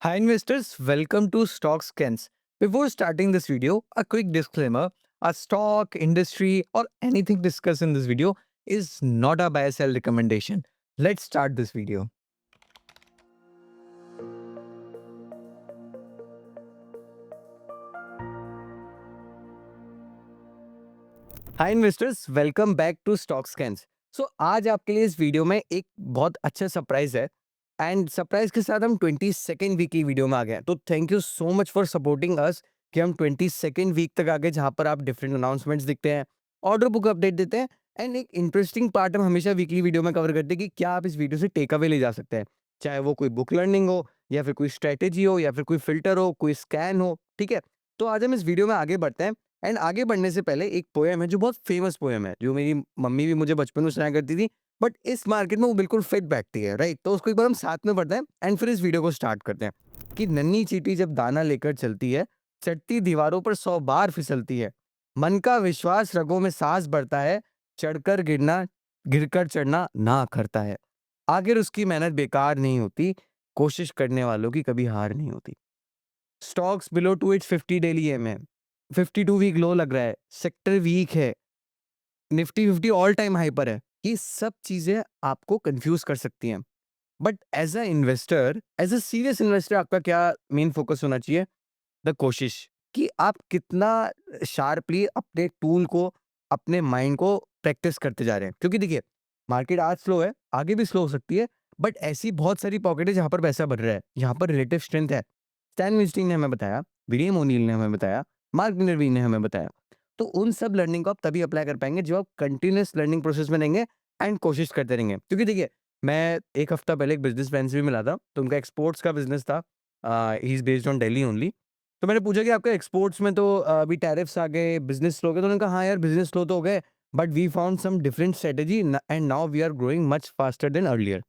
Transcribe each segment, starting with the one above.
Hi investors, welcome to Stock Scans. Before starting this video, a quick disclaimer. A stock, industry or anything discussed in this video is not a buy sell recommendation. Let's start this video. Hi investors, welcome back to stock scans. आज आपके लिए इस video में एक बहुत अच्छा surprise है and surprise के साथ हम 22nd वीक की वीडियो में आ गए हैं। तो thank you so much for supporting us कि हम 22nd वीक तक आ गए, जहां पर आप डिफरेंट अनाउंसमेंट्स दिखते हैं, ऑर्डर बुक अपडेट देते हैं एंड एक इंटरेस्टिंग पार्ट हम हमेशा वीकली वीडियो में कवर करते हैं कि क्या आप इस वीडियो से टेक अवे ले जा सकते हैं, चाहे वो कोई बुक लर्निंग हो या फिर कोई स्ट्रेटेजी हो या फिर कोई फिल्टर हो, कोई स्कैन हो। ठीक है, तो आज हम इस वीडियो में आगे बढ़ते हैं एंड आगे बढ़ने से पहले एक पोएम है जो बहुत फेमस पोएम है, जो मेरी मम्मी भी मुझे बचपन में सुनाया करती थी, बट इस मार्केट में वो बिल्कुल फिट बैठती है, राइट? तो उसको एक बार हम साथ में पढ़ते हैं एंड फिर इस वीडियो को स्टार्ट करते हैं कि नन्ही चींटी जब दाना लेकर चलती है, चढ़ती दीवारों पर 100 बार फिसलती है, मन का विश्वास रगों में सांस बढ़ता है, चढ़कर गिरना गिरकर चढ़ना ना अखरता है, आखिर उसकी मेहनत बेकार नहीं होती, कोशिश करने वालों की कभी हार नहीं होती। Stocks below to its 50 daily EMA है, 52 वीक लो लग रहा है, सेक्टर वीक है, निफ्टी 50 ऑल टाइम हाई पर है। ये सब चीजें आपको कंफ्यूज कर सकती हैं, but as a investor, as a serious investor, आपका क्या मेन फोकस होना चाहिए? द कोशिश, कि आप कितना शार्पली अपने टूल को, अपने माइंड को प्रैक्टिस करते जा रहे हैं। क्योंकि देखिए, मार्केट आज स्लो है, आगे भी स्लो हो सकती है, बट ऐसी बहुत सारी पॉकेट है जहां पर पैसा बढ़ रहा है, जहां पर रिलेटिव स्ट्रेंथ है। स्टैन विस्टिंग ने हमें बताया, विलियम ओनील ने हमें बताया, मार्क मिनरवी ने हमें बताया। तो उन सब लर्निंग को आप तभी अप्लाई कर पाएंगे जब आप कंटिन्यूस लर्निंग प्रोसेस में रहेंगे एंड कोशिश करते रहेंगे। क्योंकि देखिए, मैं एक हफ्ता पहले एक बिजनेस मैन से भी मिला था, तो उनका एक्सपोर्ट्स का बिजनेस था। He is based on Delhi only. तो मैंने पूछा कि आपका एक्सपोर्ट्स में तो अभी टैरिफ्स आ गए, बिजनेस स्लो हो गया। तो उन्होंने कहा हाँ यार, बिजनेस स्लो तो हो गए, but we found some different strategy and now we are growing much faster than earlier.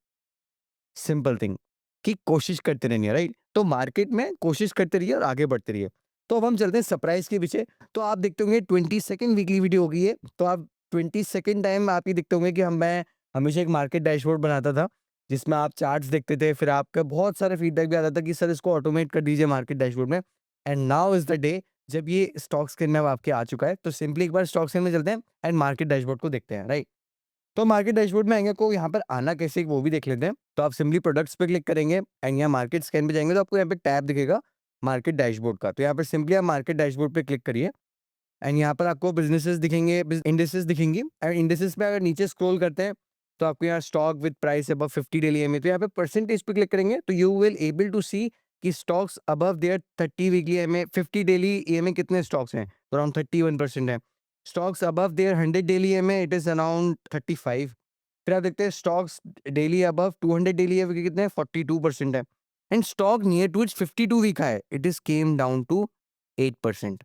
Simple thing, कि कोशिश करते रहनी है, राइट? तो मार्केट में कोशिश करते रहिए और आगे बढ़ते रहिए। तो अब हम चलते हैं सरप्राइज के पीछे। तो आप देखते होंगे 22nd वीकली वीडियो होगी ये, तो आप 22nd टाइम आप ये देखते होंगे कि हम मैं हमेशा एक मार्केट डैशबोर्ड बनाता था, जिसमें आप चार्ट्स देखते थे, फिर आपका बहुत सारा फीडबैक भी आता था कि सर इसको ऑटोमेट कर दीजिए मार्केट डैशबोर्ड में। And now is the day जब ये स्टॉक्स के में अब आपके आ चुका है। तो सिंपली एक बार स्टॉक्स में चलते हैं एंड मार्केट डैशबोर्ड को देखते हैं, राइट? तो मार्केट डैशबोर्ड में आएँगे, को यहाँ पर आना कैसे वो भी देख लेते हैं। तो आप सिंपली प्रोडक्ट्स पे क्लिक करेंगे एंड यहाँ मार्केट स्कैन पे जाएँगे, तो आपको यहाँ पे टैब दिखेगा मार्केट डैशबोर्ड का। तो यहाँ पर सिंपली आप मार्केट डैशबोर्ड पे क्लिक करिए एंड यहाँ पर आपको बिज़नेसेस दिखेंगे, इंडिसेस दिखेंगी एंड इंडिसेस पे अगर नीचे स्क्रॉल करते हैं, तो आपको यहाँ stock with price above 50 daily EMA, तो यहाँ पे परसेंटेज पे क्लिक करेंगे, तो you will able to see कि stocks above their 30 weekly EMA, 50 daily EMA कितने स्टॉक्स हैं, तो अराउंड 31% है। Stocks above their 100 daily EMA, it is around 35। फिर आप देखते हैं stocks daily above 200 daily EMA कितने हैं, 42% है। And stock near to it's 52 week high, it is came down to 8%।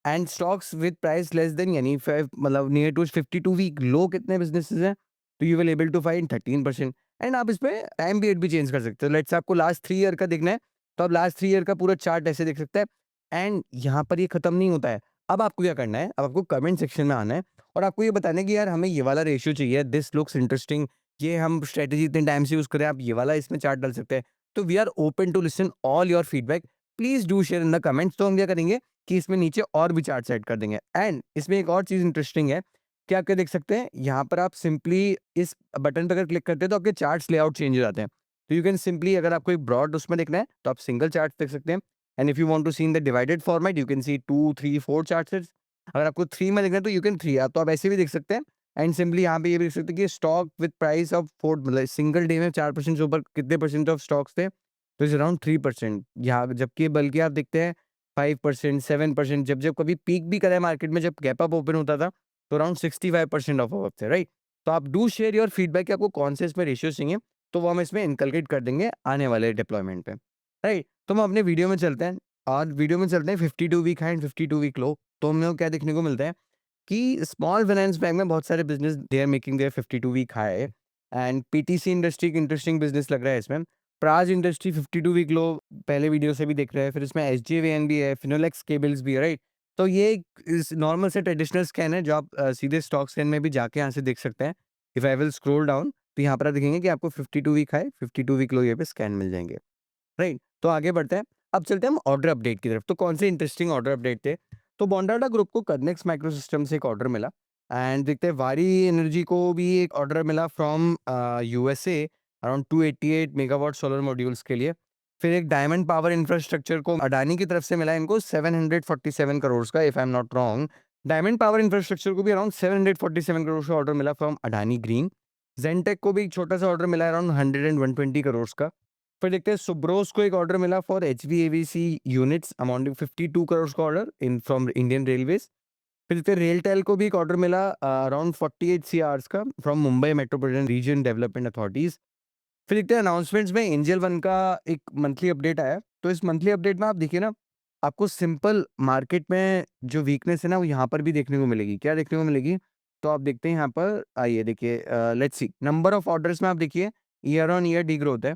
And stocks with price less than, यानी मतलब near to 52 week लो कितने बिजनेसेस हैं, तो you will able to find 13%। And आप इसमें टाइम पीरियड भी चेंज कर सकते हो। लेट्स से आपको लास्ट 3 ईयर का देखना है, तो आप लास्ट 3 ईयर का पूरा चार्ट ऐसे देख सकते हैं। एंड यहाँ पर ये खत्म नहीं होता है। अब आपको क्या करना है, अब आपको कमेंट सेक्शन में आना है और आपको ये बताना है कि यार हमें ये वाला रेशियो चाहिए, दिस लुक्स इंटरेस्टिंग, ये हम स्ट्रेटेजी इतने टाइम से यूज करें, आप ये वाला इसमें चार्ट डाल सकते हैं। तो we are open to listen all your feedback, please do share in the comments. तो हम क्या करेंगे कि इसमें नीचे और भी चार्ट्स ऐड कर देंगे। एंड इसमें एक और चीज़ इंटरेस्टिंग है कि आप क्या देख सकते हैं, यहाँ पर आप सिंपली इस बटन पर अगर क्लिक करते हैं तो आपके चार्ट्स लेआउट चेंज हो जाते हैं। तो यू कैन सिंपली, अगर आपको एक ब्रॉड उसमें देखना है तो आप सिंगल चार्ट देख सकते हैं। And if you want to see in the divided format, you can see 2 3 4 charts. अगर आपको 3 में देखना है तो यू कैन 3, आप तो आप ऐसे भी देख सकते हैं। एंड सिंपली यहाँ पे ये भी देख सकते हैं कि स्टॉक विद प्राइस ऑफ 4, मतलब सिंगल डे में 4% से ऊपर कितने परसेंट ऑफ स्टॉक्स थे, तो इज अराउंड 3%। यहाँ जबकि बल्कि आप देखते हैं 5%, 7%, जब कभी पीक भी करा है मार्केट में, जब गैप अप ओपन होता था, तो अराउंड 65% ऑफ अबव थे, राइट? तो आप डू शेयर योर फीडबैक कि आपको कौन से इसमें रेशियो चाहिए, तो वो हम इसमें इनकलकेट कर देंगे आने वाले डिप्लॉयमेंट पे, राइट? तो हम अपने वीडियो में चलते हैं और वीडियो में चलते हैं 52 week high and 52 week low. तो हम लोग क्या देखने को मिलता है कि स्मॉल फाइनेंस बैंक में बहुत सारे business they are making their 52 week high. And PTC industry एक इंटरेस्टिंग बिजनेस लग रहा है इसमें। प्राज इंडस्ट्री 52 वीक लो पहले वीडियो से भी दिख रहा है। फिर इसमें एसजेवीएन भी है, फिनोलेक्स केबल्स भी है, राइट? तो ये एक इस नॉर्मल से ट्रेडिशनल स्कैन है जो आप सीधे स्टॉक स्कैन में भी जाके यहाँ से देख सकते हैं। If I will scroll down, तो यहाँ पर आप देखेंगे कि आपको 52 वीक हाई, 52 वीक लो ये पे स्कैन मिल जाएंगे, राइट? तो आगे बढ़ते हैं। अब चलते हैं हम ऑर्डर अपडेट की तरफ। तो कौन से इंटरेस्टिंग ऑर्डर अपडेट थे? तो बॉन्डाटा ग्रुप को कर्नेक्स माइक्रो सिस्टम से एक ऑर्डर मिला एंड देखते हैं वारी एनर्जी को भी एक ऑर्डर मिला from USA around 288 megawatt solar modules के लिए। फिर एक डायमंड पावर इंफ्रास्ट्रक्चर को अडानी की तरफ से मिला इनको 747 करोड़ का, if I am not wrong. Diamond power infrastructure को भी अराउंड 747 करोड़ का ऑर्डर मिला फ्रॉम अडानी ग्रीन। जेनटेक को भी एक छोटा सा ऑर्डर मिला अराउंड 100 एंड 120 करोड़ का। फिर देखते हैं सुब्रोस को एक ऑर्डर मिला फॉर एचवीएवीसी यूनिट्स अमाउंटिंग 52 करोड़ का order in from Indian railways. फिर देखते हैं रेलटेल को भी एक ऑर्डर मिला अराउंड 48 सीआर का from Mumbai metropolitan region development authorities. फिर देखते हैं अनाउंसमेंट्स में एंजल वन का एक मंथली अपडेट आया। तो इस मंथली अपडेट में आप देखिए ना, आपको सिंपल मार्केट में जो वीकनेस है ना वो यहाँ पर भी देखने को मिलेगी। क्या देखने को मिलेगी? तो आप देखते हैं यहाँ पर, आइए देखिए, let's see number of orders में आप देखिए year on year degrowth है,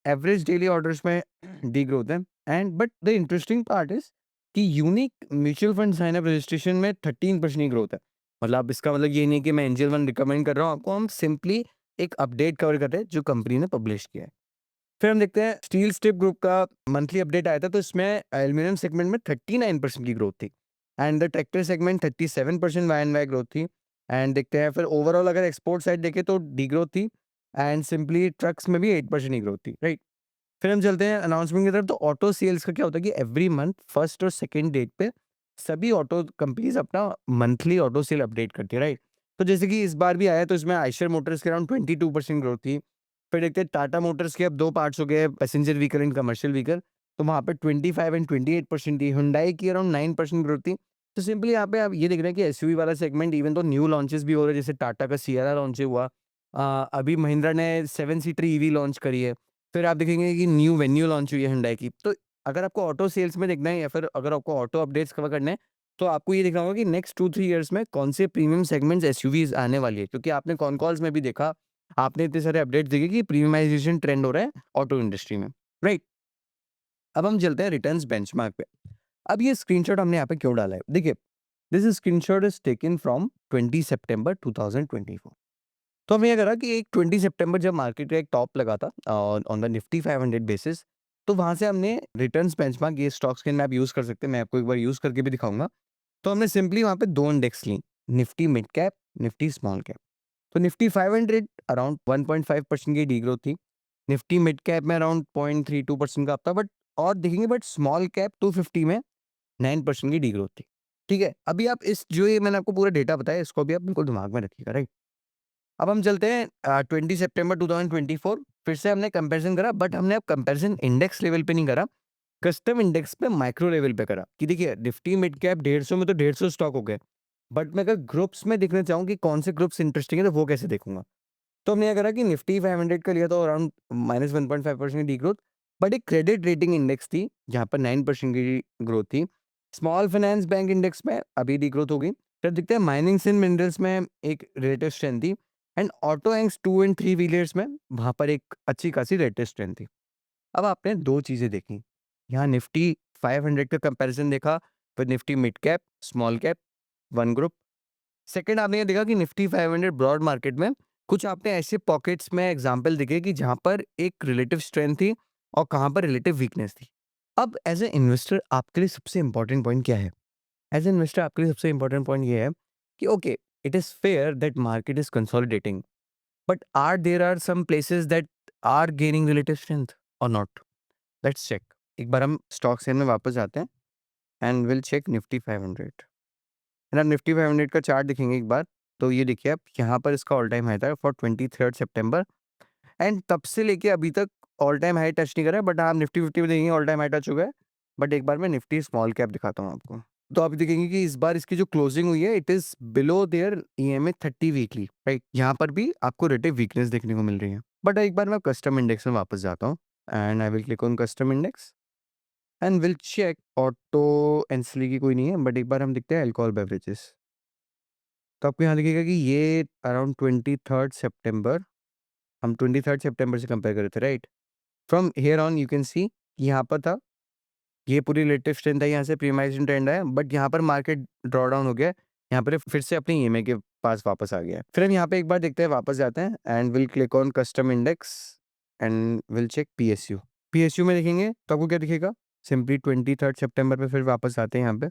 एवरेज डेली ऑर्डर्स में डी ग्रोथ है and but the interesting part is कि unique mutual fund sign up registration में 13% की ग्रोथ है। मतलब इसका मतलब ये नहीं कि मैं एंजल वन रिकमेंड कर रहा हूँ आपको, हम सिंपली एक अपडेट कवर कर रहे हैं जो कंपनी ने पब्लिश किया है। फिर हम देखते हैं स्टील स्ट्रिप ग्रुप का मंथली अपडेट आया था। तो इसमें एल्यूमिनियम सेगमेंट में 39% की ग्रोथ थी and the tractor segment 37% Y and Y growth थी। एंड देखते हैं फिर ओवरऑल अगर एक्सपोर्ट साइड देखें तो डी ग्रोथ थी एंड सिंपली ट्रक्स में भी 8% की ग्रोथ थी, राइट? फिर हम चलते हैं अनाउंसमेंट की तरफ। तो ऑटो सेल्स का क्या होता है कि एवरी मंथ फर्स्ट और सेकंड डेट पे सभी ऑटो कंपनीज अपना मंथली ऑटो सेल अपडेट करती है, राइट? तो जैसे कि इस बार भी आया, तो इसमें आयशर मोटर्स के अराउंड 22% ग्रोथ थी। फिर देखते हैं टाटा मोटर्स के अब दो पार्ट्स हो गए, passenger vehicle and commercial vehicle. तो वहाँ पे 25 एंड 28% थी। हुंडई की अराउंड 9% ग्रोथ थी। तो सिंपली यहाँ पे आप ये देख रहे हैं कि एसयूवी वाला सेगमेंट इवन तो न्यू लॉन्चेस भी हो रहे हैं, जैसे टाटा का सियरा लॉन्च हुआ, अभी महिंद्रा ने 7 सीटर ईवी लॉन्च करी है। फिर आप देखेंगे कि न्यू वेन्यू लॉन्च हुई है हुंडई की। तो अगर आपको ऑटो सेल्स में देखना है या फिर अगर आपको ऑटो अपडेट्स कवर करने हैं, तो आपको ये देखना होगा कि नेक्स्ट 2-3 इयर्स में कौन से प्रीमियम सेगमेंट्स एसयूवीज़ आने वाली है। क्योंकि आपने कॉन कॉल्स में भी देखा, आपने इतने सारे अपडेट्स देखे कि प्रीमियमाइज़ेशन ट्रेंड हो रहा है ऑटो इंडस्ट्री में, राइट? अब हम चलते हैं रिटर्न्स बेंचमार्क पे। अब ये स्क्रीनशॉट हमने यहाँ पे क्यों डाला है? देखिए, this screenshot is taken from 20 सितंबर 2024। तो हमने ये करा कि एक 20 सितंबर जब मार्केट का एक टॉप लगा था ऑन द निफ्टी 500 बेसिस, तो वहाँ से हमने रिटर्न्स बेंचमार्क, ये स्टॉक्स के में आप यूज़ कर सकते हैं, मैं आपको एक बार यूज़ करके भी दिखाऊँगा। तो हमने सिंपली वहाँ पे 2 indices, Nifty mid cap, Nifty small cap. तो निफ्टी 500 अराउंड 1.5% की डीग्रोथ थी। निफ्टी मिड कैप में अराउंड 0.32% का अप था, बट और देखेंगे बट स्मॉल कैप 250 में 9% की डीग्रोथ थी। ठीक है? अभी आप इस जो ये मैंने आपको पूरा डेटा बताया, इसको भी आप बिल्कुल दिमाग में रखिएगा, राइट? अब हम चलते हैं 20 सितंबर 2024। फिर से हमने कंपैरिजन करा, बट हमने अब कंपैरिजन इंडेक्स लेवल पे नहीं करा, कस्टम इंडेक्स पे माइक्रो लेवल पे करा कि देखिए निफ्टी मिड कैप 150 में तो 150 स्टॉक हो गए, बट मैं अगर ग्रुप्स में देखना चाहूँ कि कौन से ग्रुप्स इंटरेस्टिंग है तो वो कैसे देखूंगा। तो हमने ये करा कि निफ्टी 500 का लिया तो अराउंड -1.5% की ग्रोथ, बट एक क्रेडिट रेटिंग इंडेक्स थी जहाँ पर 9% की ग्रोथ थी। स्मॉल फाइनेंस बैंक इंडेक्स में अभी डी ग्रोथ हो गई। फिर दिखते हैं माइनिंग्स एंड मिनरल्स में एक रिलेटिव स्ट्रेंथ थी and auto ends 2 and 3 wheelers में वहाँ पर एक अच्छी खासी रिलेटिव स्ट्रेंथ थी। अब आपने दो चीज़ें देखी, यहाँ निफ्टी 500 का कंपैरिजन देखा, फिर Nifty mid cap, small cap, one group. Second आपने ये देखा कि निफ्टी 500 ब्रॉड मार्केट में कुछ आपने ऐसे पॉकेट्स में एग्जांपल दिखे कि जहां पर एक रिलेटिव स्ट्रेंथ थी और कहां पर रिलेटिव वीकनेस थी। अब एज ए इन्वेस्टर आपके लिए सबसे इंपॉर्टेंट पॉइंट क्या है? एज ए इन्वेस्टर आपके लिए सबसे इंपॉर्टेंट पॉइंट ये है कि okay, it is fair that market is consolidating, but are there are some places that are gaining relative strength और नॉट? Let's check. एक बार हम स्टॉक सेल में वापस जाते हैं एंड विल चेक निफ्टी 500। है ना, निफ्टी 500 का चार्ट दिखेंगे एक बार, तो ये देखिए आप यहाँ पर इसका ऑल टाइम हाई था फॉर 23 सितंबर एंड तब से लेके अभी तक ऑल टाइम हाई टच नहीं करा है, बट आप निफ्टी 50 में देखेंगे ऑल टाइम हाई टच हो गया है। बट एक बार मैं निफ्टी स्मॉल कैप दिखाता हूँ आपको। तो आप देखेंगे कि इस बार इसकी जो क्लोजिंग हुई है it is below their EMA 30 weekly, right? यहाँ पर भी आपको रिलेटिव वीकनेस देखने को मिल रही है। बट एक बार मैं कस्टम इंडेक्स में वापस जाता हूँ and I will click on custom index and will check. Auto ancillary की कोई नहीं है, बट एक बार हम देखते हैं अल्कोहल बेवरेजेस। तो आपको यहाँ दिखेगा कि ये अराउंड 23 सितंबर, हम 23 सितंबर से कंपेयर कर रहे थे, right? From here on you can सी कि यहाँ पर था, ये पूरी लेटेस्ट ट्रेंड था, यहाँ से प्रीमाइजेशन ट्रेंड है, बट यहाँ पर मार्केट ड्रॉ डाउन हो गया है। यहाँ पर ये फिर से अपनी ईएमए के पास वापस आ गया है। फिर हम यहाँ पे एक बार देखते हैं, वापस जाते हैं and will click on custom index and will check PSU. PSU में देखेंगे तो आपको क्या दिखेगा, सिंपली 23 सितंबर पे फिर वापस आते हैं यहाँ पे,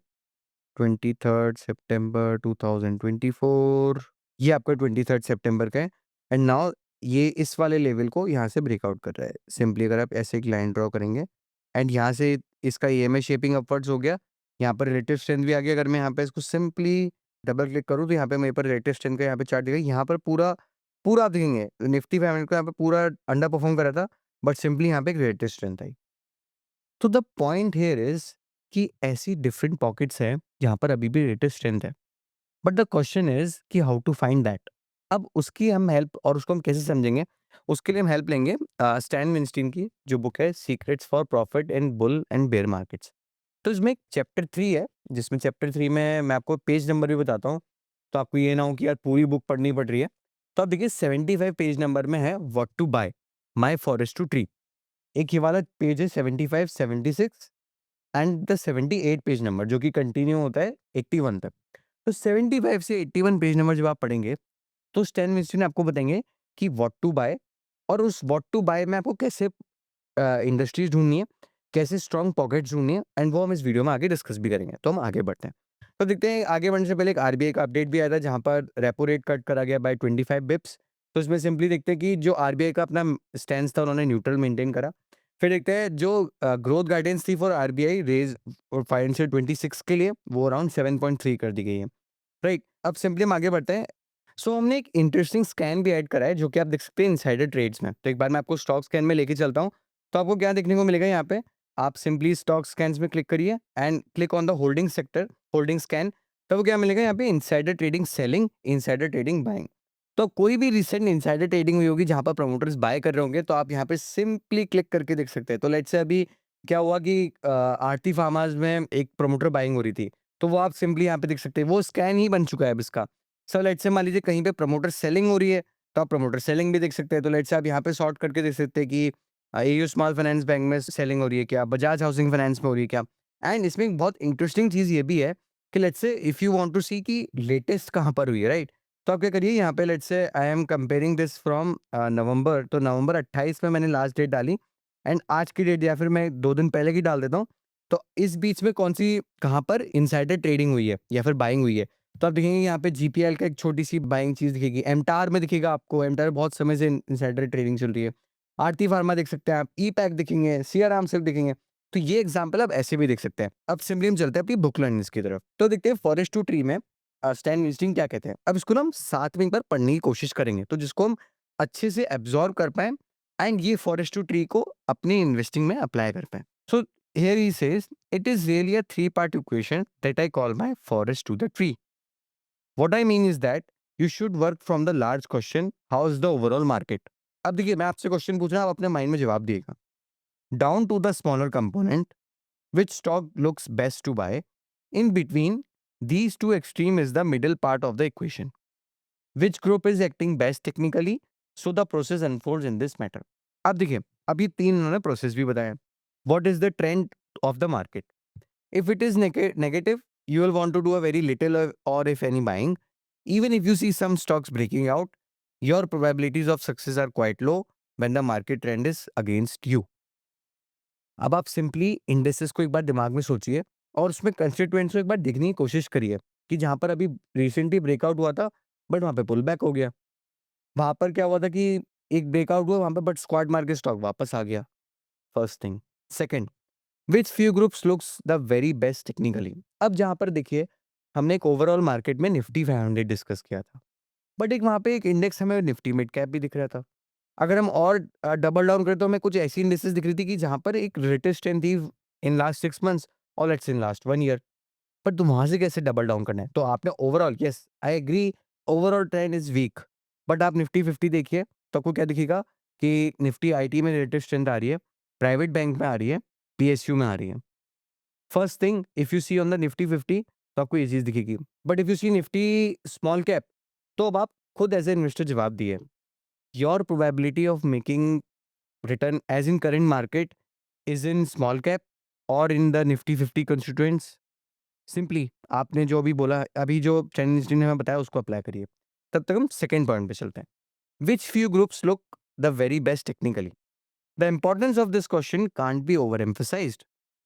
23 सितंबर 2024, ये आपका 23 सितंबर का है। एंड नाउ ये इस वाले लेवल को यहाँ से ब्रेकआउट कर रहा है। सिंपली अगर आप ऐसे एक लाइन ड्रॉ करेंगे एंड यहाँ से इसका ईएमए शेपिंग अपवर्ड्स हो गया, यहाँ पर रिलेटिव स्ट्रेंथ भी आ गया। अगर मैं यहाँ पे इसको सिंपली डबल क्लिक करूँ तो यहाँ पे मेरे पर रिलेटिव स्ट्रेंथ का यहाँ पे चार्ट दिखेगा। यहाँ पर पूरा पूरा आप देखेंगे निफ्टी 500 को यहाँ पे पूरा अंडर परफॉर्म कर रहा था, बट सिंपली यहाँ पे एक रिलेटिव स्ट्रेंथ आई। तो द पॉइंट हियर इज कि ऐसी डिफरेंट पॉकेट्स हैं जहाँ पर अभी भी रिलेटिव स्ट्रेंथ है, बट द क्वेश्चन इज कि हाउ टू फाइंड दैट। अब उसकी हम हेल्प और उसको हम कैसे समझेंगे, उसके लिए हम हेल्प लेंगे स्टैन विंस्टीन की जो बुक है secrets for profit in bull and bear markets. तो इसमें एक चैप्टर 3 है, जिसमें चैप्टर 3 में मैं आपको पेज नंबर भी बताता हूँ, तो आपको ये ना हो कि यार पूरी बुक पढ़नी पड़ रही है। तो आप देखिए 75 पेज नंबर में है what to buy my forest to tree. एक ये वाला पेज है 75, 76 एंड द 78 पेज नंबर जो कि कंटिन्यू होता है 81 तक। तो 75 से 81 पेज नंबर जब आप पढ़ेंगे तो स्टैन मिस्त्री ने आपको बताएंगे कि व्हाट टू बाय, और उस व्हाट टू बाय में आपको कैसे इंडस्ट्रीज ढूंढनी है, कैसे स्ट्रॉन्ग पॉकेट्स ढूंढनी है, एंड वो हम इस वीडियो में आगे डिस्कस भी करेंगे। तो हम आगे बढ़ते हैं। तो देखते हैं, आगे बढ़ने से पहले एक आरबीआई का अपडेट भी आया था जहां पर रेपो रेट कट करा गया बाय 25 बिप्स। तो इसमें सिंपली देखते हैं कि जो आरबीआई का अपना स्टैंड था उन्होंने न्यूट्रल मेंटेन करा। फिर देखते हैं जो ग्रोथ गाइडेंस थी फॉर आरबीआई रेज और फाइनेंशियल 26 के लिए वो अराउंड 7.3 कर दी गई है। राइट, अब सिंपली हम आगे बढ़ते हैं। सो हमने एक इंटरेस्टिंग स्कैन भी ऐड करा है जो कि आप देख सकते हैं इनसाइडर ट्रेड्स में। तो एक बार मैं आपको स्टॉक स्कैन में लेके चलता हूँ। तो आपको क्या देखने को मिलेगा यहाँ पे, आप सिंपली स्टॉक स्कैन्स में क्लिक करिए and click on the holding sector, holding scan. तो क्या मिलेगा यहाँ पे, insider trading selling, insider trading buying. तो कोई भी रिसेंट इनसाइडर ट्रेडिंग हुई होगी जहाँ पर प्रमोटर्स बाय कर रहे होंगे तो आप यहाँ पे सिंपली क्लिक करके देख सकते हैं। तो लेट्स से अभी क्या हुआ कि आरती फार्माज में एक प्रमोटर बाइंग हो रही थी, तो वो आप सिंपली यहाँ पे देख सकते हैं, वो स्कैन ही बन चुका है अब इसका। सर लेट्स से मान लीजिए कहीं पे प्रमोटर सेलिंग हो रही है तो आप प्रमोटर सेलिंग भी देख सकते हैं। तो लेट्स से आप यहाँ पे सॉर्ट करके देख सकते हैं कि एयू स्मॉल फाइनेंस बैंक में सेलिंग हो रही है क्या, बजाज हाउसिंग फाइनेंस में हो रही है क्या। एंड इसमें एक बहुत इंटरेस्टिंग चीज़ ये भी है कि let's say if you want to see कि लेटेस्ट कहाँ पर हुई है, राइट। तो आप क्या करिए, यहाँ पे let's say I am comparing this from November, तो नवंबर 28 में मैंने लास्ट डेट डाली एंड आज की डेट या फिर मैं 2 दिन पहले की डाल देता हूँ। तो इस बीच में कौन सी कहाँ पर इनसाइडर ट्रेडिंग हुई है या फिर बाइंग हुई है। तो आप देखेंगे यहाँ पे जीपीएल का एक छोटी सी बाइंग चीज़ दिखेगी, एमटार में दिखेगा आपको, एमटार बहुत समय से इनसाइडर ट्रेडिंग चल रही है। आरती फार्मा देख सकते हैं आप, ई पैक दिखेंगे, सियाराम सिल्क दिखेंगे। तो ये एग्जाम्पल आप ऐसे भी देख सकते हैं। अब सिंपली हम चलते हैं अपनी बुक लर्निंग्स की तरफ। तो देखते हैं फॉरेस्ट टू ट्री में स्टैन विजिटिंग क्या कहते हैं। अब इसको ना हम साथ में एक बार पढ़ने की कोशिश करेंगे तो जिसको हम अच्छे से एब्जॉर्व कर पाए एंड ये फॉरेस्ट टू ट्री को अपनी इन्वेस्टिंग में अप्लाई कर पाए। सो here he says it is really a three-part equation that I call my forest to the tree. What I mean is that you should work from the large question, how is the overall market? अब देखिए मैं आपसे question पूछ रहा हूँ, आप अपने mind में जवाब दिएगा। Down to the smaller component, which stock looks best to buy? In between these two extreme is the middle part of the equation. Which group is acting best technically? So the process unfolds in this matter. अब देखिए, अभी 3 उन्होंने process भी बताया। What is the trend of the market? If it is negative, you will want to do a very little or if any buying. Even if you see some stocks breaking out, your probabilities of success are quite low when the market trend is against you. अब आप simply indexes को एक बार दिमाग में सोचिए और उसमें constituents को एक बार देखने की कोशिश करिए कि जहाँ पर अभी रिसेंटली ब्रेकआउट हुआ था बट वहाँ पे पुल बैक हो गया। वहाँ पर क्या हुआ था कि एक ब्रेकआउट हुआ वहाँ पे बट स्क्वाड मार के स्टॉक वापस आ गया। First thing. Second, which few groups looks the very best technically. अब जहाँ पर देखिए हमने एक ओवरऑल मार्केट में निफ्टी 500 डिस्कस किया था, बट एक वहाँ पे एक इंडेक्स हमें निफ्टी मिड कैप भी दिख रहा था। अगर हम और डबल डाउन करें तो हमें कुछ ऐसी इंडेक्सेस दिख रही थी कि जहाँ पर एक रिलेटिव स्ट्रेंथ थी इन लास्ट 6 मंथ्स और let's in last 1 year. But तुम वहाँ से कैसे डबल डाउन करना है? तो आपने overall, yes I agree, overall trend is weak, बट आप निफ्टी 50 देखिए तो आपको क्या दिखेगा कि निफ्टी आईटी में रिलेटिव स्ट्रेंथ आ रही है, प्राइवेट बैंक में आ रही है, पीएसयू में आ रही है। First thing, if you see on the Nifty 50 तो आपको ये चीज़ दिखेगी, but if you see Nifty small cap तो अब आप खुद एज ए इन्वेस्टर जवाब दिए। Your probability of making return as in current market is in small cap और in the Nifty 50 constituents. Simply आपने जो भी बोला, अभी जो चैनल इंस्टीट्यूट ने हमें बताया उसको अप्लाई करिए। तब तक हम सेकेंड पॉइंट पे चलते हैं। Which few groups look the very best technically. The importance of this question can't be overemphasized,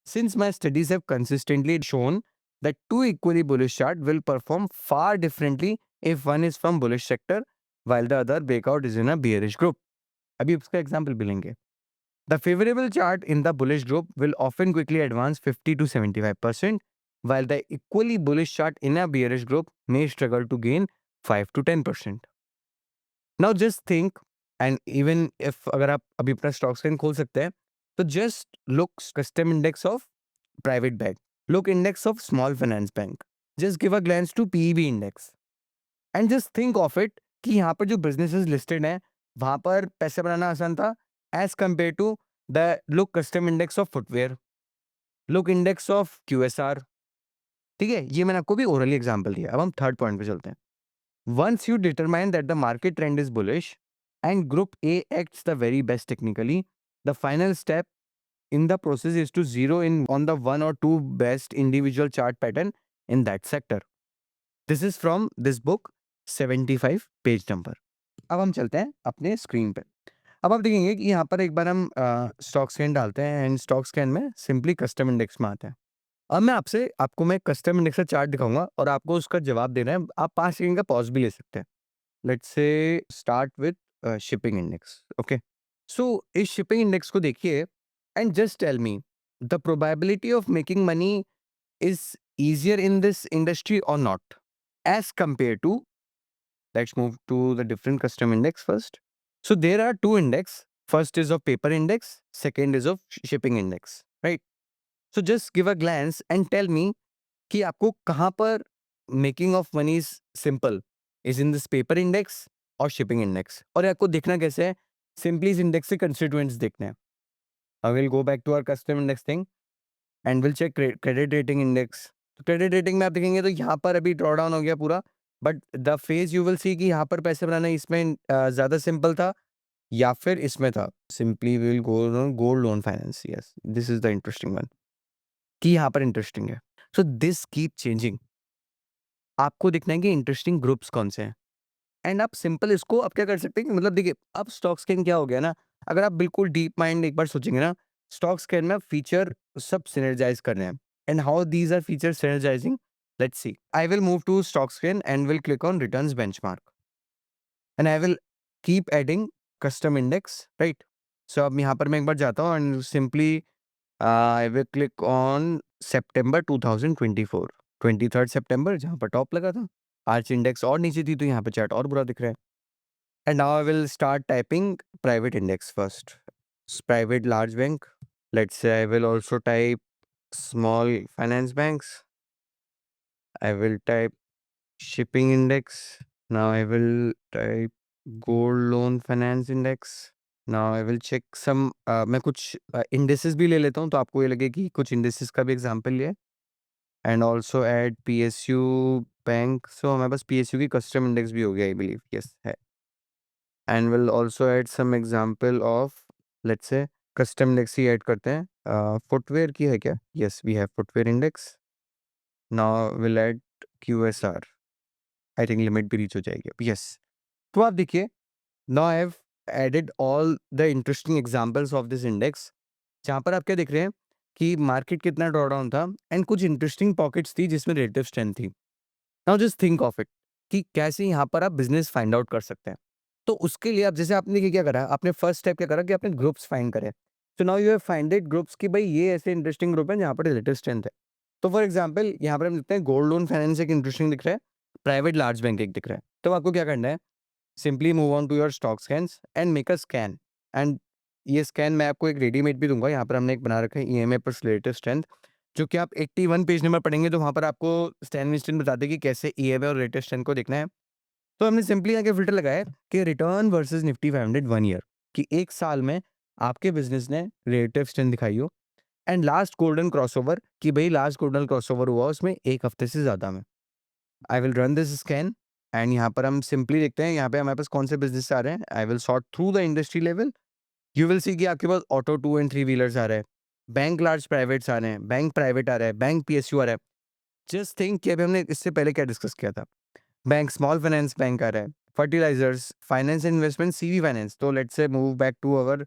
since my studies have consistently shown that two equally bullish chart will perform far differently if one is from bullish sector while the other breakout is in a bearish group. अभी उसका example भी लेंगे. The favorable chart in the bullish group will often quickly advance 50 to 75%, while the equally bullish chart in a bearish group may struggle to gain 5 to 10%. Now just think, and even if अगर आप अभी अपना stock scan खोल सकते हैं, तो just look custom index of private bank, look index of small finance bank, just give a glance to PEB index, and just think of it कि यहाँ पर जो businesses listed हैं, वहाँ पर पैसे बनाना आसान था as compared to the look custom index of footwear, look index of QSR. ठीक है, ये मैंने आपको भी orally example दिया. अब हम थर्ड पॉइंट पे चलते हैं. Once you determine that the market trend is bullish and group A acts the very best technically, the final step in the process is to zero in on the one or two best individual chart pattern in that sector. This is from this book 75 page number. अब हम चलते हैं अपने screen पे. अब आप देखेंगे कि यहाँ पर एक बार हम स्टॉक स्कैन डालते हैं एंड स्टॉक स्कैन में सिंपली कस्टम इंडेक्स में आते हैं. अब मैं आपको कस्टम इंडेक्स का चार्ट दिखाऊंगा और आपको उसका जवाब देना है. आप 5 सेकंड का पॉज भी ले सकते हैं. Let's say start with shipping index. Okay, so इस शिपिंग इंडेक्स को देखिए and just tell me the probability of making money is easier in this industry or not as compared to, let's move to the different custom index first. So there are two index. First is of paper index, second is of shipping index, right? So just give a glance and tell me कि आपको कहाँ पर making of money is simple is in this paper index और shipping index. और आपको देखना कैसे है, सिंपली इस इंडेक्स से कंस्टिट्यूएंट्स देखने हैं. I will go back to our custom index thing and will check credit rating index. तो क्रेडिट रेटिंग में आप देखेंगे तो यहाँ पर अभी ड्रॉ डाउन हो गया पूरा, but the phase you will see कि यहाँ पर पैसे बनाना इसमें ज़्यादा सिंपल था या फिर इसमें था. Simply will go gold loan finance. Yes, this is the interesting one कि यहाँ पर इंटरेस्टिंग है. So this keep changing. आपको दिखना है कि इंटरेस्टिंग ग्रुप्स कौन से हैं एंड आप सिंपल इसको आप क्या कर सकते हैं कि मतलब देखिए अब स्टॉक स्कैन क्या हो गया ना, अगर आप बिल्कुल डीप माइंड एक बार सोचेंगे ना, स्टॉक स्कैन में फीचर सब सिनर्जाइज कर रहे हैं and how these are feature synergizing. Let's see. I will move to stock scan and will click on returns benchmark and I will keep adding custom index, right? So अब यहाँ पर मैं एक बार जाता हूँ and simply I will click on September 2024, 23 सितंबर, जहाँ पर टॉप लगा था. आर्च इंडेक्स और नीचे थी तो यहाँ पे चार्ट और बुरा दिख रहा है. And now I will start typing private index first. Private large bank. Let's say I will also type small finance banks. I will type shipping index. Now I will type gold loan finance index. Now I will check some, मैं कुछ indices भी ले लेता हूँ तो आपको ये लगे कि कुछ इंडेसेस का भी एग्जांपल लिया है. And also add PSU bank. So हमारे पास PSU की कस्टम इंडेक्स भी हो गया, आई बिलीव. यस है. And will also add some example of, let's say custom index ही ऐड करते हैं. फुटवेयर की है क्या? Yes, we have footwear index. Now will add QSR. I think limit भी रीच हो जाएगी अब. यस. तो आप देखिए, now I have added all the interesting examples of this index, जहाँ पर आप क्या देख रहे हैं कि मार्केट कितना ड्रॉ डाउन था एंड कुछ इंटरेस्टिंग पॉकेट्स थी जिसमें रिलेटिव स्ट्रेंथ थी. Now just think of it कि कैसे यहाँ पर आप बिजनेस फाइंड आउट कर सकते हैं. तो उसके लिए आप जैसे आपने क्या करा, आपने फर्स्ट स्टेप क्या करा कि आपने ग्रुप्स फाइंड करे. So now you have फाइंडेड groups कि भाई ये ऐसे इंटरेस्टिंग ग्रुप है जहाँ पर रिलेटिव स्ट्रेंथ है. तो फॉर एग्जाम्पल यहाँ पर हम देखते हैं गोल्ड लोन फाइनेंस एक इंटरेस्टिंग दिख रहा है, प्राइवेट लार्ज बैंक एक दिख रहा है. तो आपको क्या करना है, simply move on to your stock scans and make a scan. And ये स्कैन मैं आपको एक रेडीमेड भी दूंगा. यहाँ पर हमने एक बना रखा है EMA पर रिलेटिव स्ट्रेंथ, जो कि आप 81 पेज नंबर पढ़ेंगे तो वहाँ पर आपको स्टैन विंस्टन बताते कि कैसे EMA और रिलेटिव स्ट्रेंथ को देखना है. तो हमने सिंपली आगे फिल्टर लगाया है कि रिटर्न वर्सेस निफ्टी 500 1 ईयर, कि एक साल में आपके बिजनेस ने रिलेटिव स्ट्रेंथ दिखाई हो. एंड लास्ट गोल्डन क्रॉसओवर, कि भाई लास्ट गोल्डन क्रॉसओवर हुआ उसमें एक हफ्ते से ज़्यादा में. I will run this scan and यहाँ पर हम सिंपली देखते हैं यहाँ पे हमारे पास कौन से बिजनेस आ रहे हैं. I will sort through the industry level. You will see कि आपके पास ऑटो 2 एंड 3 व्हीलर्स आ रहे हैं, बैंक लार्ज प्राइवेट्स आ रहे हैं, बैंक प्राइवेट आ रहा है, बैंक PSU आ रहा है. जस्ट थिंक कि अभी हमने इससे पहले क्या डिस्कस किया था. बैंक स्मॉल फाइनेंस बैंक आ रहा है, fertilizers, finance investment, CV finance. तो let's say move back to our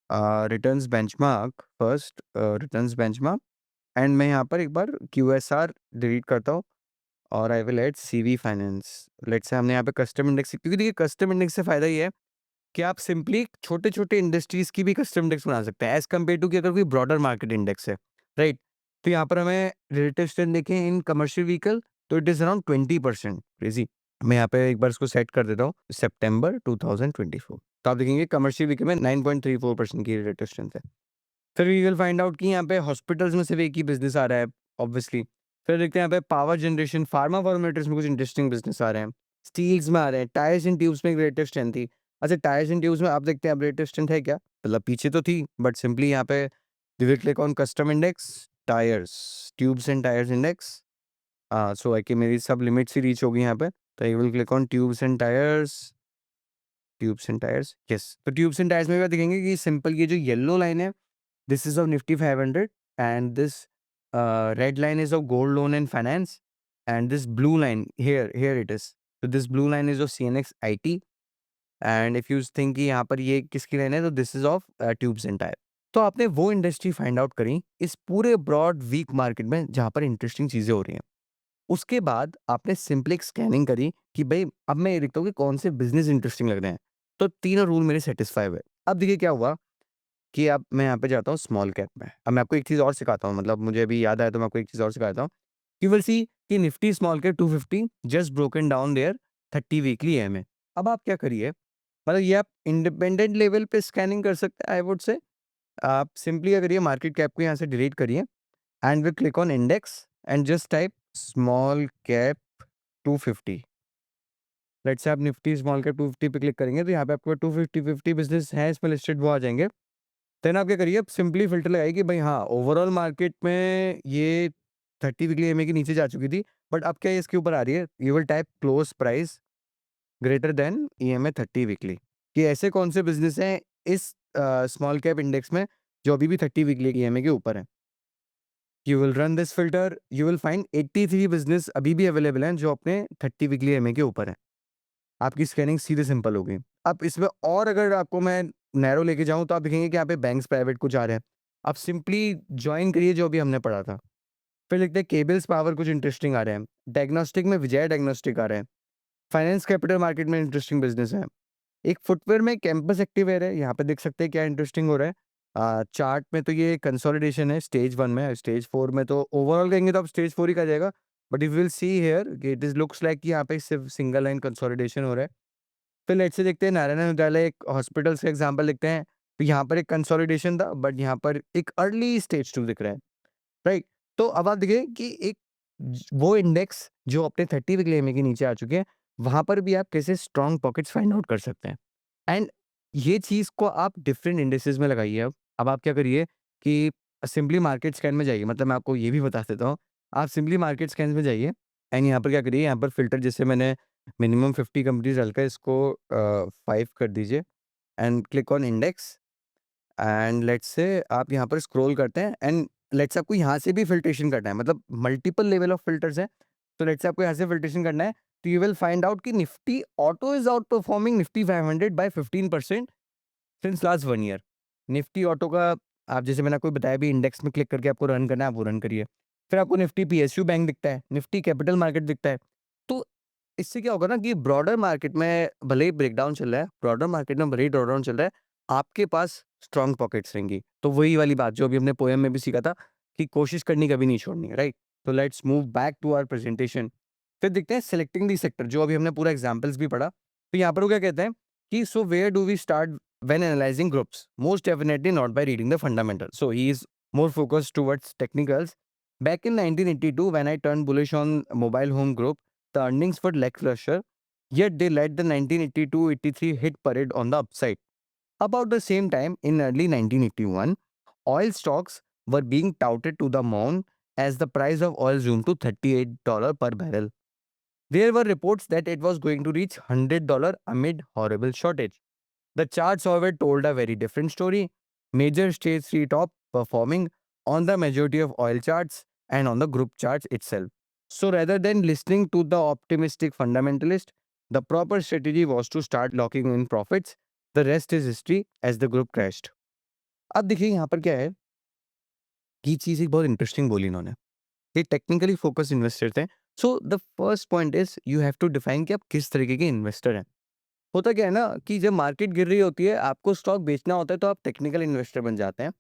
returns benchmark first, returns benchmark, and मैं यहाँ पर एक बार क्यूएसआर डिलीट करता हूँ और I will add CV finance. Let's say हमने यहाँ पे कस्टम इंडेक्स, क्योंकि देखिए कस्टम इंडेक्स से फ़ायदा ये है कि आप सिंपली छोटे-छोटे इंडस्ट्रीज़ की भी कस्टम इंडेक्स बना सकते हैं एज़ कम्पेयर टू कि अगर कोई ब्रॉडर मार्केट इंडेक्स है, राइट? तो यहाँ पर हमें रिलेटिव स्ट्रेंथ देखें इन कमर्शियल व्हीकल, तो इट इज़ अराउंड 20%। क्रेज़ी। मैं यहाँ पे एक बार इसको सेट कर देता हूँ, सितंबर 2024। तो आप देखेंगे कमर्शियल व्हीकल में 9.34% की रिलेटिव स्ट्रेंथ है। फिर वी विल फाइंड आउट कि यहाँ पे हॉस्पिटल्स में सिर्फ एक ही बिज़नेस आ रहा है, ऑब्वियसली। फिर देखते हैं यहाँ पे पावर जनरेशन, फार्मा फॉर्मेटर्स में कुछ इंटरेस्टिंग बिज़नेस आ रहे हैं। स्टील्स में आ रहे हैं, टायर्स एंड ट्यूब्स में एक रिलेटिव स्ट्रेंथ थी। अच्छा, टायर्स एंड ट्यूब्स में आप देखते हैं अब रिलेटिव स्ट्रेंथ है क्या? मतलब पीछे तो थी, बट सिंपली यहाँ पे we will click on custom index, tyres, tubes and tyres index. So I कि मेरी सब लिमिट्स ही रीच हो गई यहाँ पे। तो आई will click on tubes and tyres, tubes and tyres, yes. तो ट्यूब्स एंड टायर्स में भी आप देखेंगे कि सिंपल ये जो येलो लाइन है, this is of Nifty 500, and this red line is of gold loan and finance, and this blue line here it is. So this blue line is of CNX IT, and if you think कि यहाँ पर ये किसकी line है, तो this is of tubes and tire. तो आपने वो इंडस्ट्री फाइंड आउट करी इस पूरे ब्रॉड वीक मार्केट में जहाँ पर इंटरेस्टिंग चीजें हो रही हैं। उसके बाद आपने सिंपली एक स्कैनिंग करी कि भाई अब मैं ये देखता हूँ कि कौन से बिजनेस इंटरेस्टिंग लग रहे हैं। तो तीनों रूल मेरे सेटिस्फाई हुए। अब देखिए क्या हुआ कि अब मैं यहाँ पे जाता हूँ स्मॉल कैप में। अब मैं आपको एक चीज़ और सिखाता हूँ, मतलब मुझे अभी याद आया तो मैं आपको एक चीज़ और सिखाता हूँ। यू विल सी कि Nifty small cap 250 just broken down their 30 weekly EMA. अब आप क्या करिए, मतलब ये आप इंडिपेंडेंट लेवल पे स्कैनिंग कर सकते हैं आई वुड से। आप सिंपली क्या करिए, मार्केट कैप को यहाँ से डिलीट करिए and will click on index and just type small cap 250। Let's say आप निफ्टी स्मॉल कैप 250 पे क्लिक करेंगे तो यहाँ पे आपको 250 बिजनेस है इसमें लिस्टेड, वो आ जाएंगे। देन आप क्या करिए, अब सिंपली फ़िल्टर लगाइए कि भाई हाँ, ओवरऑल मार्केट में ये 30 वीकली ईएमए के नीचे जा चुकी थी, बट अब क्या ये इसके ऊपर आ रही है? You will type close price greater than EMA 30 weekly, कि ऐसे कौन से बिज़नेस हैं इस स्मॉल कैप इंडेक्स में जो अभी भी 30 वीकली ईएमए के ऊपर हैं। You will run this filter, you will find 83 business अभी भी अवेलेबल हैं जो अपने 30 वीकली ईएमए के ऊपर हैं। आपकी स्कैनिंग सीधे सिंपल हो गई। अब इसमें और अगर आपको मैं नैरो लेके जाऊँ तो आप देखेंगे कि यहाँ पे बैंक्स प्राइवेट कुछ आ रहे हैं। आप सिंपली जॉइन करिए जो अभी हमने पढ़ा था। फिर लिखते हैं केबल्स पावर, कुछ इंटरेस्टिंग आ रहे हैं। डायग्नोस्टिक में विजय डायग्नोस्टिक आ रहे हैं। फाइनेंस कैपिटल मार्केट में इंटरेस्टिंग बिज़नेस है। एक फुटवियर में कैंपस एक्टिवेयर है, यहाँ पे देख सकते हैं क्या इंटरेस्टिंग हो रहा है। चार्ट में तो ये कंसोलिडेशन है स्टेज 1 में, स्टेज 4 में तो ओवरऑल कहेंगे तो अब स्टेज 4 ही कहा जाएगा। But if you will see here it is looks like कि यहाँ पे सिर्फ सिंगल लाइन कंसोलिडेशन हो रहा है। फिर लेट्स से देखते हैं नारायण हृदयालय एक हॉस्पिटल्स का एग्जांपल देखते हैं। तो यहाँ पर एक कंसोलिडेशन था बट यहाँ पर एक अर्ली स्टेज 2 दिख रहा है, राइट? तो अब आप देखिए कि एक वो इंडेक्स जो अपने 30 वीकली ईएमए के नीचे आ चुके हैं, वहाँ पर भी आप कैसे स्ट्रॉन्ग पॉकेट्स फाइंड आउट कर सकते हैं। एंड ये चीज़ को आप डिफरेंट इंडेक्सेस में लगाइए अब। अब आप क्या करिए कि सिंपली मार्केट स्कैन में जाइए, मतलब मैं आपको ये भी बता देता हूँ। आप सिंपली मार्केट स्कैन में जाइए एंड यहाँ पर क्या करिए, यहाँ पर फ़िल्टर जैसे मैंने मिनिमम 50 कंपनीज़ डालकर इसको 5 कर दीजिए and click on index and let's say आप यहाँ पर स्क्रॉल करते हैं एंड लेट्स से आपको यहाँ से भी फ़िल्ट्रेशन करना है, मतलब मल्टीपल लेवल ऑफ फ़िल्टर्स हैं। तो लेट्स से आपको यहाँ से फ़िल्ट्रेशन करना है, तो यू विल फाइंड आउट कि Nifty auto is outperforming Nifty 500 by 15% since last 1 year. Nifty auto का आप जैसे मैंने आपको बताया भी इंडेक्स में क्लिक करके आपको रन करना है, आप वो रन करिए। फिर आपको निफ्टी पीएसयू बैंक दिखता है, निफ्टी कैपिटल मार्केट दिखता है। तो इससे क्या होगा ना कि ब्रॉडर मार्केट में भले ही ब्रेकडाउन चल रहा है, ब्रॉडर मार्केट में भले ही ड्रॉडाउन चल रहा है, आपके पास स्ट्रॉन्ग पॉकेट्स रहेंगी। तो वही वाली बात जो अभी हमने पोएम में भी सीखा था कि कोशिश करनी कभी नहीं छोड़नी है, राइट? तो let's move back to our presentation. फिर देखते हैं सेलेक्टिंग दी सेक्टर, जो अभी हमने पूरा एग्जांपल्स भी पढ़ा। तो यहाँ पर वो क्या कहते हैं कि so where do we start when analyzing groups? Most definitely not by reading the fundamentals. So he is more focused towards technicals. Back in 1982, when I turned bullish on Mobile Home Group, the earnings were lackluster, yet they led the 1982-83 hit parade on the upside. About the same time, in early 1981, oil stocks were being touted to the moon as the price of oil zoomed to $38 per barrel. There were reports that it was going to reach $100 amid horrible shortage. The charts, however, told a very different story. Major stage 3 top performing on the majority of oil charts and on the group charts itself. So rather than listening to the optimistic fundamentalist, the proper strategy was to start locking in profits. The rest is history as the group crashed. अब देखिए यहाँ पर क्या है, ये चीज़ एक बहुत interesting बोली इन्होंने। ये टेक्निकली फोकस्ड इन्वेस्टर थे। So the first point is you have to define कि आप किस तरीके के इन्वेस्टर हैं। होता क्या है ना कि जब मार्केट गिर रही होती है, आपको स्टॉक बेचना होता है तो आप टेक्निकल इन्वेस्टर बन जाते हैं।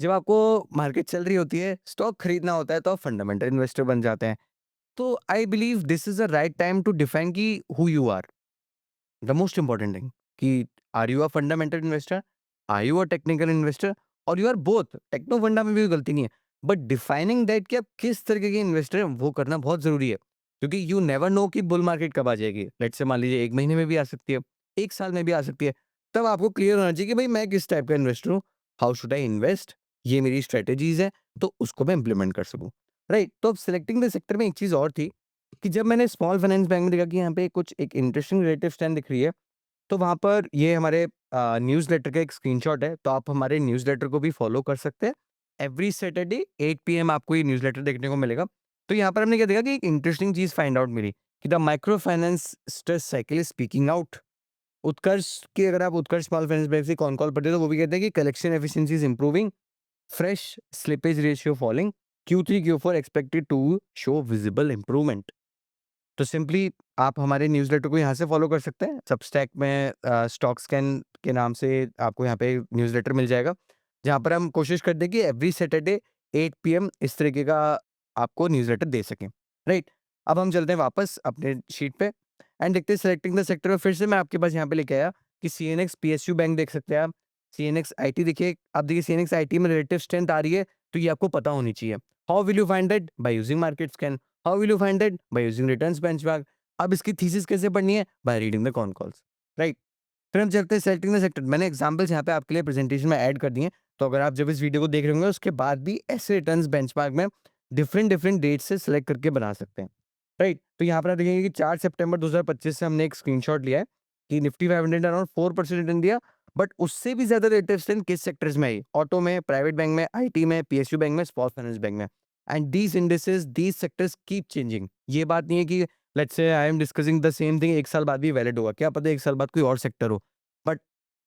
जब आपको मार्केट चल रही होती है, स्टॉक खरीदना होता है तो आप फंडामेंटल इन्वेस्टर बन जाते हैं। तो I believe this is the right time to define कि who you are. The most important thing कि are you a fundamental investor, are you a technical investor, और you are both. Techno funda में भी कोई गलती नहीं है, but defining that कि आप किस तरीके के इन्वेस्टर हैं वो करना बहुत जरूरी है, क्योंकि यू नेवर नो कि बुल मार्केट कब आ जाएगी। लेट से मान लीजिए 1 महीने में भी आ सकती है, 1 साल में भी आ सकती है। तब आपको क्लियर होना चाहिए कि भाई मैं किस टाइप का इन्वेस्टर हूँ, हाउ शुड आई इन्वेस्ट, ये मेरी स्ट्रेटेजीज है, तो उसको मैं इंप्लीमेंट कर सकूँ। राइट, तो अब सिलेक्टिंग द सेक्टर में एक चीज़ और थी कि जब मैंने स्मॉल फाइनेंस बैंक में देखा कि यहाँ पे कुछ एक इंटरेस्टिंग रिलेटिव स्टैंड दिख रही है, तो वहाँ पर ये हमारे न्यूज़लेटर का एक स्क्रीनशॉट है, तो आप हमारे न्यूज़लेटर को भी फ़ॉलो कर सकते हैं। एवरी सैटरडे 8 पीएम आपको ये न्यूज़लेटर देखने को मिलेगा। तो यहाँ पर हमने क्या देखा कि एक इंटरेस्टिंग चीज़ फाइंड आउट मिली कि the micro finance stress cycle is speaking out. Utkarsh की अगर आप उत्कर्ष स्मॉल फाइनेंस बैंक से कॉल पढ़ते हो तो वो भी कहते हैं कि collection efficiency is improving, fresh slippage ratio falling, Q3 Q4 expected to show visible improvement. तो सिंपली आप हमारे न्यूज़लेटर को यहाँ से फॉलो कर सकते हैं। सबस्टैक में स्टॉक स्कैन के नाम से आपको यहाँ पे न्यूज़लेटर मिल जाएगा, जहाँ पर हम कोशिश करते हैं कि एवरी सैटरडे 8 पीएम इस तरीके का आपको न्यूज़लेटर दे सकें। राइट? अब हम चलते हैं वापस अपने शीट पे एंड देखते हैं सेलेक्टिंग द सेक्टर में फिर से मैं आपके पास यहाँ पे लेके आया कि सीएनएक्स पीएसयू बैंक देख सकते हैं आप। सीएनएक्स आईटी देखिए, आप देखिए सीएनएक्स आईटी में रिलेटिव स्ट्रेंथ आ रही है, तो ये आपको पता होनी चाहिए। How will you find that? By using market scan. How will you find that? By using returns benchmark. अब इसकी थीसिस कैसे पढ़नी है? By reading the con calls. Right? फिर हम चलते हैं सेलेक्टिंग द सेक्टर। मैंने एग्जांपल्स यहाँ पे आपके लिए प्रेजेंटेशन में ऐड कर दिए हैं, तो अगर आप जब इस वीडियो को देख रहे होंगे उसके बाद भी ऐसे रिटर्न्स बेंचमार्क में डिफरेंट डिफरेंट डेट से सिलेक्ट करके बना सकते हैं। राइट? तो यहाँ पर आप देखेंगे कि 4 सितंबर 2025 से हमने एक स्क्रीनशॉट लिया है कि निफ्टी 500 ने अराउंड 4% रिटर्न दिया, बट उससे भी ज़्यादा रेटेड स्ट्रेंथ किस सेक्टर्स में आई? ऑटो में, प्राइवेट बैंक में, आईटी में, पीएसयू बैंक में, स्मॉल फाइनेंस बैंक में। And these indices, these sectors keep changing. ये बात नहीं है कि let's say I am discussing the same thing 1 साल बाद भी वैलिड होगा। क्या पता 1 साल बाद कोई और सेक्टर हो। बट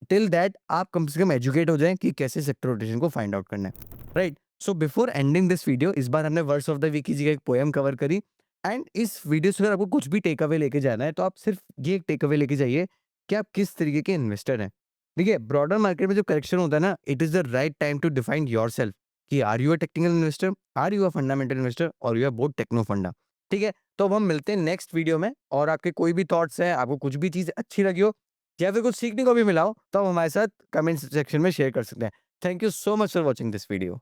टिल दैट आप कम से कम एजुकेट हो जाएँ कि कैसे सेक्टर रोटेशन को फाइंड आउट करना है। Right? So before ending this video, इस बार हमने वर्ड्स ऑफ द वीक की जगह एक पोएम कवर करी एंड इस वीडियो से अगर आपको कुछ भी टेक अवे लेके जाना है, तो आप सिर्फ ये एक टेक अवे लेके जाइए कि आप किस तरीके के इन्वेस्टर हैं। देखिए, ब्रॉडर मार्केट में जो करेक्शन होता है ना, it is the right time to define yourself कि are you a technical investor, are you a fundamental investor, और you are both techno funda. ठीक है? तो अब हम मिलते हैं नेक्स्ट वीडियो में, और आपके कोई भी थॉट्स हैं, आपको कुछ भी चीज़ अच्छी लगी हो या फिर कुछ सीखने को भी मिला हो, तो आप हमारे साथ कमेंट सेक्शन में शेयर कर सकते हैं। Thank you so much for watching this video.